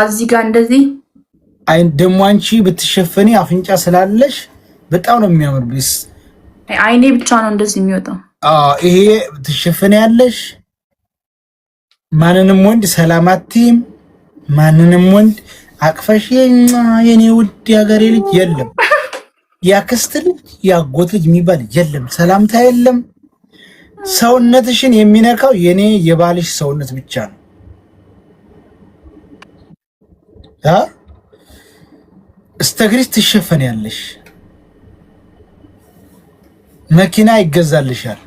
እዚህ ጋር እንደዚህ አይ ደሞ አንቺ ብትሸፈኒ አፍንጫ ስላለሽ በጣም ነው የሚያምርብሽ። አይኔ ብቻ ነው እንደዚህ የሚወጣው። ይሄ ብትሸፈኒ ያለሽ ማንንም ወንድ ሰላማቲም ማንንም ወንድ አቅፈሽ የኔ ውድ ያገሬ ልጅ የለም፣ ያክስት ልጅ ያጎት ልጅ የሚባል የለም፣ ሰላምታ የለም። ሰውነትሽን የሚነካው የኔ የባልሽ ሰውነት ብቻ ነው። እስተግሪስ ትሸፈኛለሽ። መኪና ይገዛልሻል፣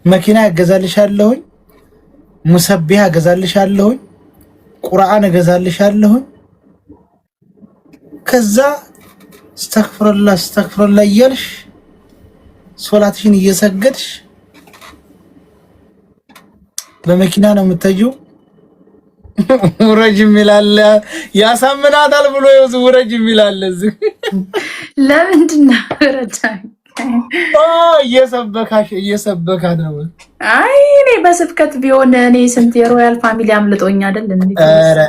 መኪና ይገዛልሻለሁኝ፣ ሙሰቢያ እገዛልሻለሁኝ፣ ቁርአን እገዛልሻለሁኝ። ከዛ አስተግፍሩላህ እያልሽ ሶላትሽን እየሰገድሽ በመኪና ነው የምትሄጂው። ውረጅ ይላል ያሳምናታል ብሎ ውረጅ ይላል። እዚህ ለምንድን ነው ረጃ እየሰበካት ነው? አይ እኔ በስብከት ቢሆን እኔ ስንት የሮያል ፋሚሊ አምልጦኝ አይደል እንዴ? ኧረ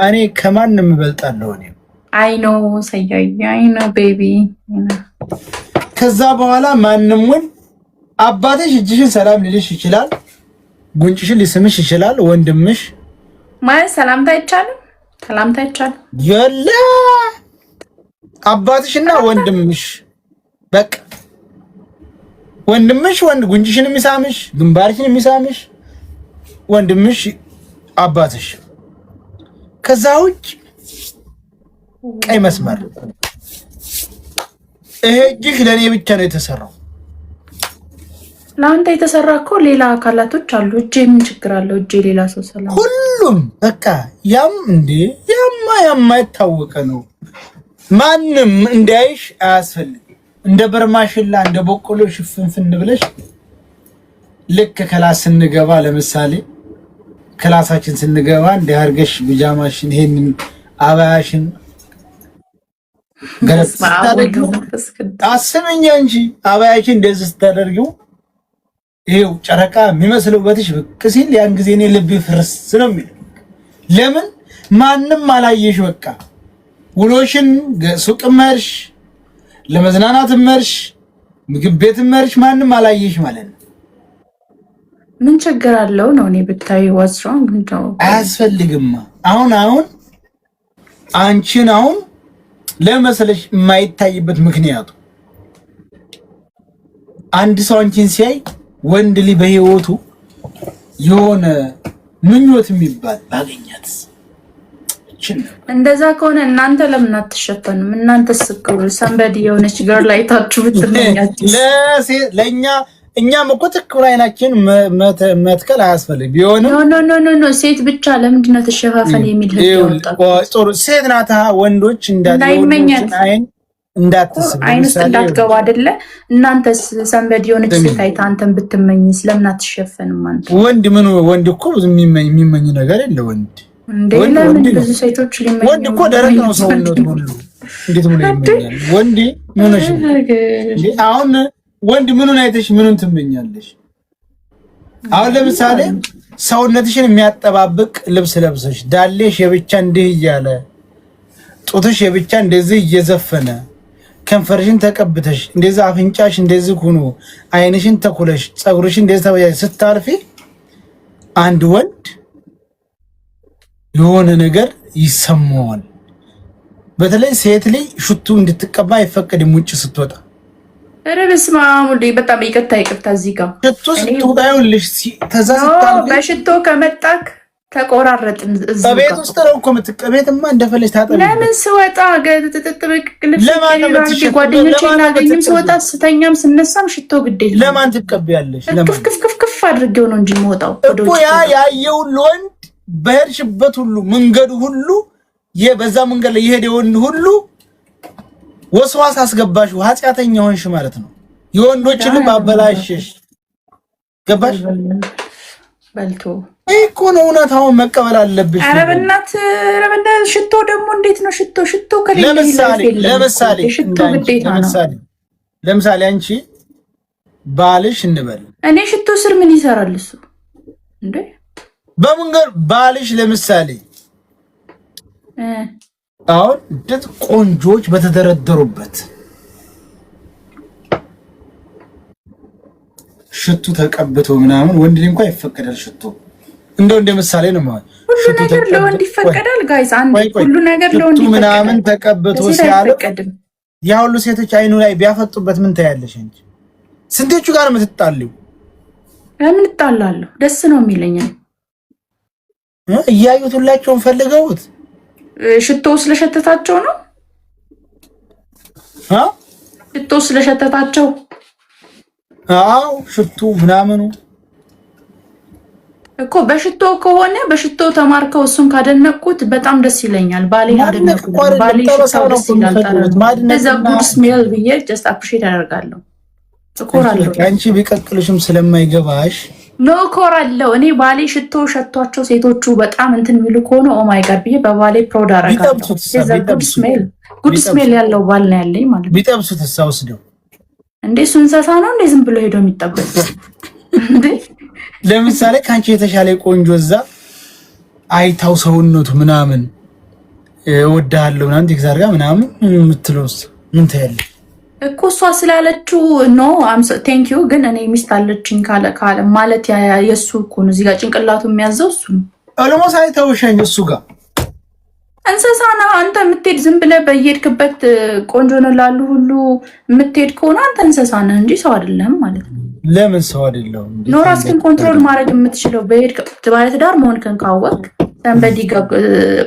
እኔ ከማንም እበልጣለሁ። እኔ አይ ኖ ሰያይ አይ ኖ ቤቢ። ከዛ በኋላ ማንም ወንድ አባትሽ እጅሽን ሰላም ሊልሽ ይችላል፣ ጉንጭሽን ሊስምሽ ይችላል። ወንድምሽ ማለት ሰላምታ አይቻልም፣ ሰላምታ አይቻልም። የለ አባትሽና ወንድምሽ በቃ ወንድምሽ ወንድ ጉንጭሽን የሚሳምሽ ግንባርሽን የሚሳምሽ ወንድምሽ አባትሽ። ከዛ ውጭ ቀይ መስመር። ይሄ እጅሽ ለኔ ብቻ ነው የተሰራው። ለአንተ የተሰራ እኮ ሌላ አካላቶች አሉ። እጄ ምን ችግር አለው? እጄ ሌላ ሰው ሰላም ሁሉም በቃ ያም እንዴ የማይታወቀ ነው። ማንም እንዳይሽ አያስፈልግም። እንደ በርማሽላ እንደ በቆሎ ሽፍንፍን ብለሽ ልክ ክላስ ስንገባ ለምሳሌ ክላሳችን ስንገባ እንደ አርገሽ ቢጃማሽን ይሄንን አባያሽን ገለጽ ታደርጊው አስመኛ እንጂ አባያሽን እንደዚህ ስታደርጊው ይሄው ጨረቃ የሚመስለው በትሽ ብቅ ሲል ያን ጊዜ እኔ ልቤ ፍርስ ነው የሚል። ለምን ማንም አላየሽ። በቃ ውሎሽን ሱቅ መርሽ፣ ለመዝናናት መርሽ፣ ምግብ ቤት መርሽ፣ ማንም አላየሽ ማለት ነው። ምን ችግር አለው ነው? እኔ ብታይ ወስራው እንደው አያስፈልግማ። አሁን አንቺን ለመሰለሽ የማይታይበት ምክንያቱ አንድ ሰው አንቺን ሲያይ ወንድ ልጅ በህይወቱ የሆነ ምኞት የሚባል ባገኛት እንደዛ ከሆነ እናንተ ለምን አትሸፈኑም? እናንተ ስክሩ ሰንበዲ የሆነች ገር ላይ ታችሁ ብትመኛችሁ እኛም እኮ ትክክል አይናችን መትከል አያስፈልግ ቢሆንም ኖ ሴት ብቻ ለምንድን ነው ተሸፋፈን የሚል ህግ ያወጣው? ጥሩ ሴት ናታ። ወንዶች እንዳትስብ አይንስ እንዳትገባ አይደለ? እናንተስ ሰንበዲ የሆነች ሴት አይታ አንተን ብትመኝ ስለምን አትሸፈንም? አንተ ወንድ እኮ የሚመኝ ነገር የለ። ወንድ ብዙ ሴቶች ሊመኙ ወንድ እኮ ደረቅ ነው ሰውነቱ ሁሉ። እንዴት ምን ይመኛል ወንድ? ምን ነው አሁን ወንድ ምኑን አይተሽ ምኑን ትመኛለሽ? አሁን ለምሳሌ ሰውነትሽን የሚያጠባብቅ ልብስ ለብሰሽ ዳሌሽ የብቻ እንዲህ እያለ ጡትሽ የብቻ እንደዚህ እየዘፈነ ከንፈርሽን ተቀብተሽ እንደዚህ አፍንጫሽ እንደዚህ ሆኖ አይንሽን ተኩለሽ ጸጉርሽን እንደዚህ ተበያይ ስታልፊ አንድ ወንድ የሆነ ነገር ይሰማዋል። በተለይ ሴት ልጅ ሽቱ እንድትቀባ አይፈቀድም ውጭ ስትወጣ። ኧረ በስመ አብ ወልድ በጣም ይቅርታ እዚህ ጋር ሽቶ ስትወጣ ይኸውልሽ ተዛ ስታልፊ በሽቶ ከመጣክ ተቆራረጥን እዚህ ጋር ቤት ውስጥ ነው እኮ የምትቀበይማ እንደፈለሽ ታጠቢ። ለምን ስወጣ ጓደኞቼን አገኝም ስወጣ ስተኛም ስነሳም ሽቶ ግዴታ ለማን ትቀበያለሽ? ክፍ አድርጌው ነው እንጂ የምወጣው እኮ ያየው ወንድ በሄድሽበት ሁሉ መንገዱ ሁሉ በዛ መንገድ ላይ የሄደ ወንድ ሁሉ ወስዋስ አስገባሽ፣ ኃጢአተኛ ሆንሽ ማለት ነው። የወንዶችን ልብ አበላሽሽ። ገባሽ? በልቶ እኮ ነው እውነታውን መቀበል አለብሽ። ኧረ በእናትህ ሽቶ ደግሞ እንዴት ነው ሽቶ ከሌለ ለምሳሌ ሽቶ ግዴታ ነው። ለምሳሌ አንቺ ባልሽ እንበል እኔ ሽቶ ስር ምን ይሰራል እሱ እንዴ? በመንገድ ባልሽ ለምሳሌ አሁን እንደት ቆንጆች በተደረደሩበት ሽቱ ተቀብቶ ምናምን ወንድ ልጅ እንኳን ይፈቀዳል። ሽቱ እንደው እንደ ምሳሌ ነው ማለት ሁሉ ነገር ለወንድ ይፈቀዳል። ጋይስ አንድ ሁሉ ነገር ለወንድ ይፈቀዳል። ምናምን ተቀብቶ ሲያልፍ ያ ሁሉ ሴቶች አይኑ ላይ ቢያፈጡበት ምን ታያለሽ እንጂ ስንቶቹ ጋር የምትጣለው? ለምን እጣላለሁ? ደስ ነው የሚለኝ እያዩት ሁላቸውም ፈልገውት ሽቶ ስለሸተታቸው ነው። ሽቶ ስለሸተታቸው አው ሽቶ ምናምኑ እኮ በሽቶ ከሆነ በሽቶ ተማርከው እሱን ካደነቁት በጣም ደስ ይለኛል። ባሌ አደነቁት። ባሌ ሽታው ደስ ይላል። ለዛ ጉድ ስሜል ብዬ ጀስት አፕሪሺየት አደርጋለሁ። እኮራለሁ። አንቺ ቢቀጥልሽም ስለማይገባሽ ኖ እኮራለሁ። እኔ ባሌ ሽቶ ሸቷቸው ሴቶቹ በጣም እንትን የሚሉ ከሆነ ኦ ማይ ጋድ ብዬ በባሌ ፕራውድ አደርጋለሁ። ለዛ ጉድ ስሜል ያለው ባል ነው ያለኝ ማለት ነው። ቢጠብሱት ወስደው እንዴ እሱ እንስሳ ነው እንዴ ዝም ብሎ ሄዶ የሚጠበስ እንዴ? ለምሳሌ ካንቺ የተሻለ ቆንጆ እዛ አይታው ሰውነቱ ምናምን እወድሃለሁ ምናምን ቴክሳር ጋር ምናምን የምትለውስ ምን ታያለሽ እኮ እሷ ስላለችው ኖ ቴንክ ዩ ግን እኔ ሚስት አለችኝ ካለ ማለት የእሱ እኮ ነው። እዚህ ጋር ጭንቅላቱ የሚያዘው እሱ ነው። አለሞስ አይተውሽኝ እሱ ጋር እንስሳ ነው። አንተ የምትሄድ ዝም ብለህ በየሄድክበት ቆንጆ ነው ላሉ ሁሉ የምትሄድ ከሆነ አንተ እንስሳ ነህ እንጂ ሰው አይደለም ማለት ነው። ለምን ሰው አይደለም? ኖ ራስህን ኮንትሮል ማድረግ የምትችለው በሄድክበት ባለትዳር መሆንክን ካወቅ ሰንበዲ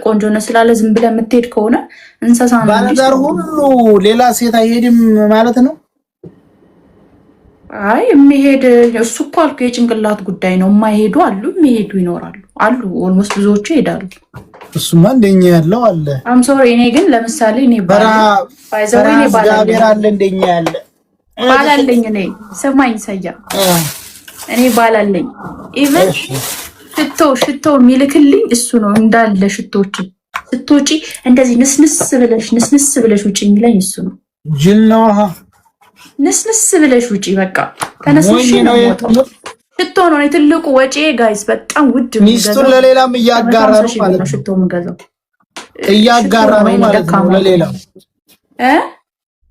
ቆንጆ ነው ስላለ ዝም ብለህ የምትሄድ ከሆነ እንስሳ ነው። ባለትዳር ሁሉ ሌላ ሴት አይሄድም ማለት ነው? አይ የሚሄድ እሱ እኮ አልኩ የጭንቅላት ጉዳይ ነው። የማይሄዱ አሉ፣ የሚሄዱ ይኖራሉ አሉ። ኦልሞስት ብዙዎቹ ይሄዳሉ። እሱማ እንደኛ ያለው አለ። አም ሶሪ እኔ ግን ለምሳሌ እኔ ባላገር አለ እንደኛ ያለ ባላለኝ እኔ ሰማኝ ሰያ እኔ ባላለኝ ኢቭን ሽቶ የሚልክልኝ እሱ ነው እንዳለ ሽቶችን ስትወጪ እንደዚህ ንስንስ ብለሽ ውጪ የሚለኝ እሱ ነው። ጅል ነው ንስንስ ብለሽ ውጪ በቃ ተነስሽ ነው ሽቶ ነው ትልቁ ወጪ ጋይስ። በጣም ውድ ሚስቱን ለሌላም እያጋራ ነው ማለት ነው። ሽቶ የምገዛው እያጋራ ነው ማለት ነው።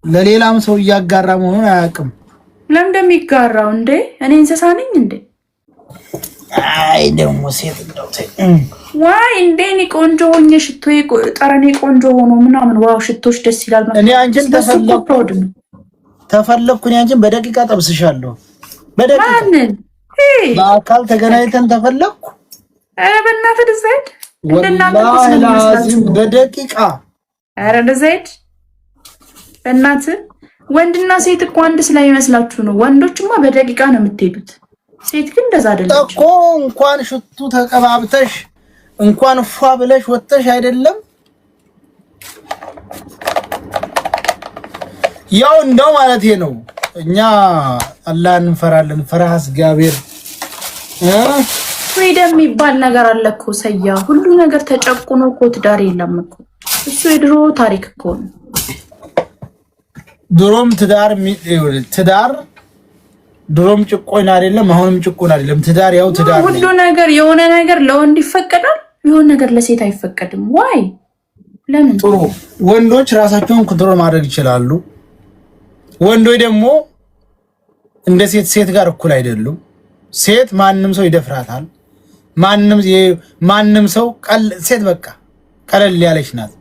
ለሌላም ሰው እያጋራ መሆኑን አያውቅም። ለምን እንደሚጋራው እንዴ? እኔ እንስሳ ነኝ እንዴ? አይ ደግሞ ሴት እንደውቴ ዋይ እንዴ እኔ ቆንጆ ሆኜ ሽቶ ጠረኔ ቆንጆ ሆኖ ምናምን ዋው ሽቶሽ ደስ ይላል ማለት እኔ አንቺን ተፈለኩኝ አንቺን በደቂቃ ጠብስሻለሁ። በደቂቃ ማንን በአካል ተገናኝተን ተፈለኩ። ኧረ በእናትህ ዘይድ ወላሂ በደቂቃ ኧረ ዘይድ በእናትህ ወንድና ሴት እኮ አንድ ስለሚመስላችሁ ነው። ወንዶችማ በደቂቃ ነው የምትሄዱት። ሴት ግን እንደዛ አይደለም እኮ። እንኳን ሽቱ ተቀባብተሽ እንኳን ፏ ብለሽ ወጥተሽ አይደለም ያው እንደው ማለት ነው። እኛ አላህን እንፈራለን። ፈራህ እግዚአብሔር ፍሪደም የሚባል ነገር አለ እኮ ሰያ። ሁሉ ነገር ተጨቁኖ እኮ ትዳር የለም እኮ። እሱ የድሮ ታሪክ እኮ ነው። ድሮም ትዳር ድሮም ጭቆና አይደለም፣ አሁንም ጭቆና አይደለም። ትዳር ያው ትዳር። ሁሉ ነገር የሆነ ነገር ለወንድ ይፈቀዳል፣ የሆነ ነገር ለሴት አይፈቀድም። ዋይ ለምን? ጥሩ ወንዶች ራሳቸውን ኮንትሮል ማድረግ ይችላሉ። ወንዶች ደግሞ እንደ ሴት ጋር እኩል አይደሉም። ሴት ማንም ሰው ይደፍራታል። ማንም ሰው ሴት በቃ ቀለል ያለች ናት።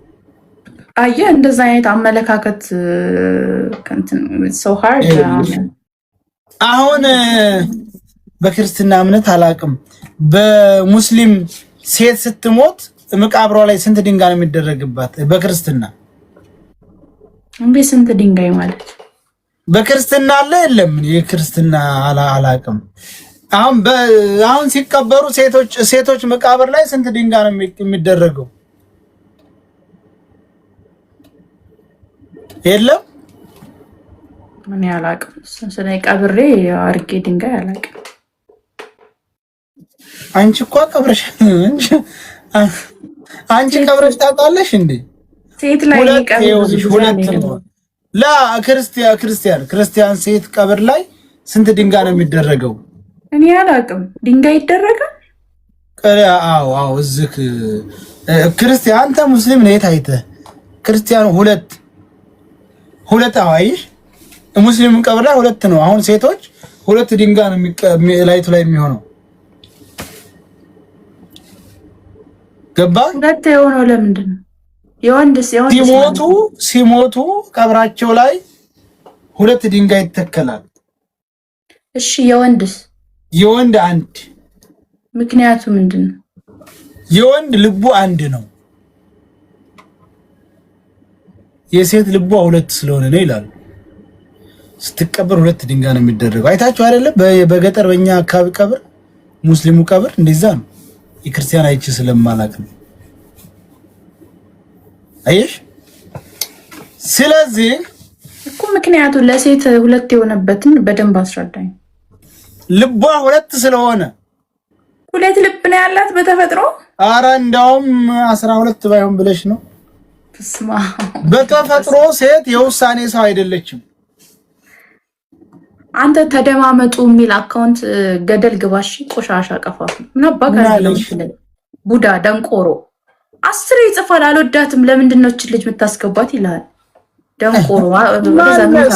አየህ እንደዛ አይነት አመለካከት ሰው ሃርድ። አሁን በክርስትና እምነት አላውቅም፣ በሙስሊም ሴት ስትሞት መቃብሯ ላይ ስንት ድንጋይ ነው የሚደረግባት? በክርስትና እንዴ ስንት ድንጋይ ማለት በክርስትና አለ የለም? የክርስትና አላውቅም። አሁን ሲቀበሩ ሴቶች መቃብር ላይ ስንት ድንጋይ ነው የሚደረገው? የለም ምን ያላቅም ስለ ቀብሬ አርጌ ድንጋይ አላቅም። አንቺ እኮ ቀብረሽ አንቺ ቀብረሽ ታውቃለሽ እንዴ? ሴት ላይ ክርስቲያን ሴት ቀብር ላይ ስንት ድንጋይ ነው የሚደረገው? እኔ አላቅም። ድንጋይ ይደረጋል አዎ እዝክ ክርስቲያን አንተ ሙስሊም ነህ ታይተህ ክርስቲያኑ ሁለት አዋይሽ ሙስሊም ቀብር ላይ ሁለት ነው። አሁን ሴቶች ሁለት ድንጋይ ነው ላይቱ ላይ የሚሆነው ገባ ሁለት የሆነው ለምንድን ነው? የወንድስ ሲሞቱ ቀብራቸው ላይ ሁለት ድንጋይ ይተከላል። እሺ የወንድስ? የወንድ አንድ። ምክንያቱ ምንድነው? የወንድ ልቡ አንድ ነው፣ የሴት ልቡ ሁለት ስለሆነ ነው ይላሉ። ስትቀበር ሁለት ድንጋይ ነው የሚደረገው። አይታችሁ አይደለም? በገጠር በእኛ አካባቢ ቀብር ሙስሊሙ ቀብር እንደዛ ነው። የክርስቲያን አይቺ ስለማላቅ ነው። አይሽ ስለዚህ እኮ ምክንያቱ ለሴት ሁለት የሆነበትን በደንብ አስረዳኝ። ልቧ ሁለት ስለሆነ ሁለት ልብ ነው ያላት በተፈጥሮ። አረ እንደውም 12 ባይሆን ብለሽ ነው። ተስማ በተፈጥሮ ሴት የውሳኔ ሰው አይደለችም። አንተ ተደማመጡ የሚል አካውንት ገደል ግባሽ ቆሻሻ ቀፋፍ ምን አባካለሁ ቡዳ ደንቆሮ 10 ይጽፋል። አልወዳትም ለምንድን ነው እቺ ልጅ የምታስገባት ይላል። ደንቆሮ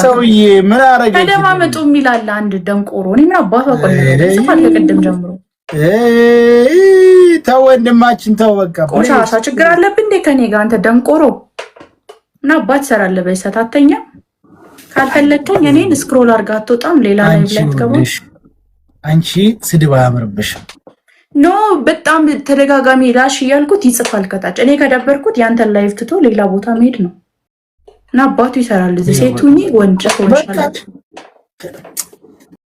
ሰውዬ ምን አረጋግጥ ተደማመጡ የሚል አለ አንድ ደንቆሮ። እኔ ምን አባቷ ቆይ ይጽፋል ከቀደም ጀምሮ። ተው ወንድማችን ተው በቃ ቆሻሻ ችግር አለብህ እንዴ ከኔ ጋር አንተ ደንቆሮ እና አባት ሰራለህ በሰታተኛ ካልፈለከኝ እኔን ስክሮል አድርጋ አትወጣም። ሌላ ላይ ብለህ ትገባለሽ። አንቺ ስድብ አያምርብሽ። ኖ በጣም ተደጋጋሚ ላሽ እያልኩት ይጽፋል ከታች። እኔ ከደበርኩት ያንተን ላይቭ ትቶ ሌላ ቦታ መሄድ ነው እና አባቱ ይሰራል። እዚህ ሴቱኝ ወንጭ ሆነሻል።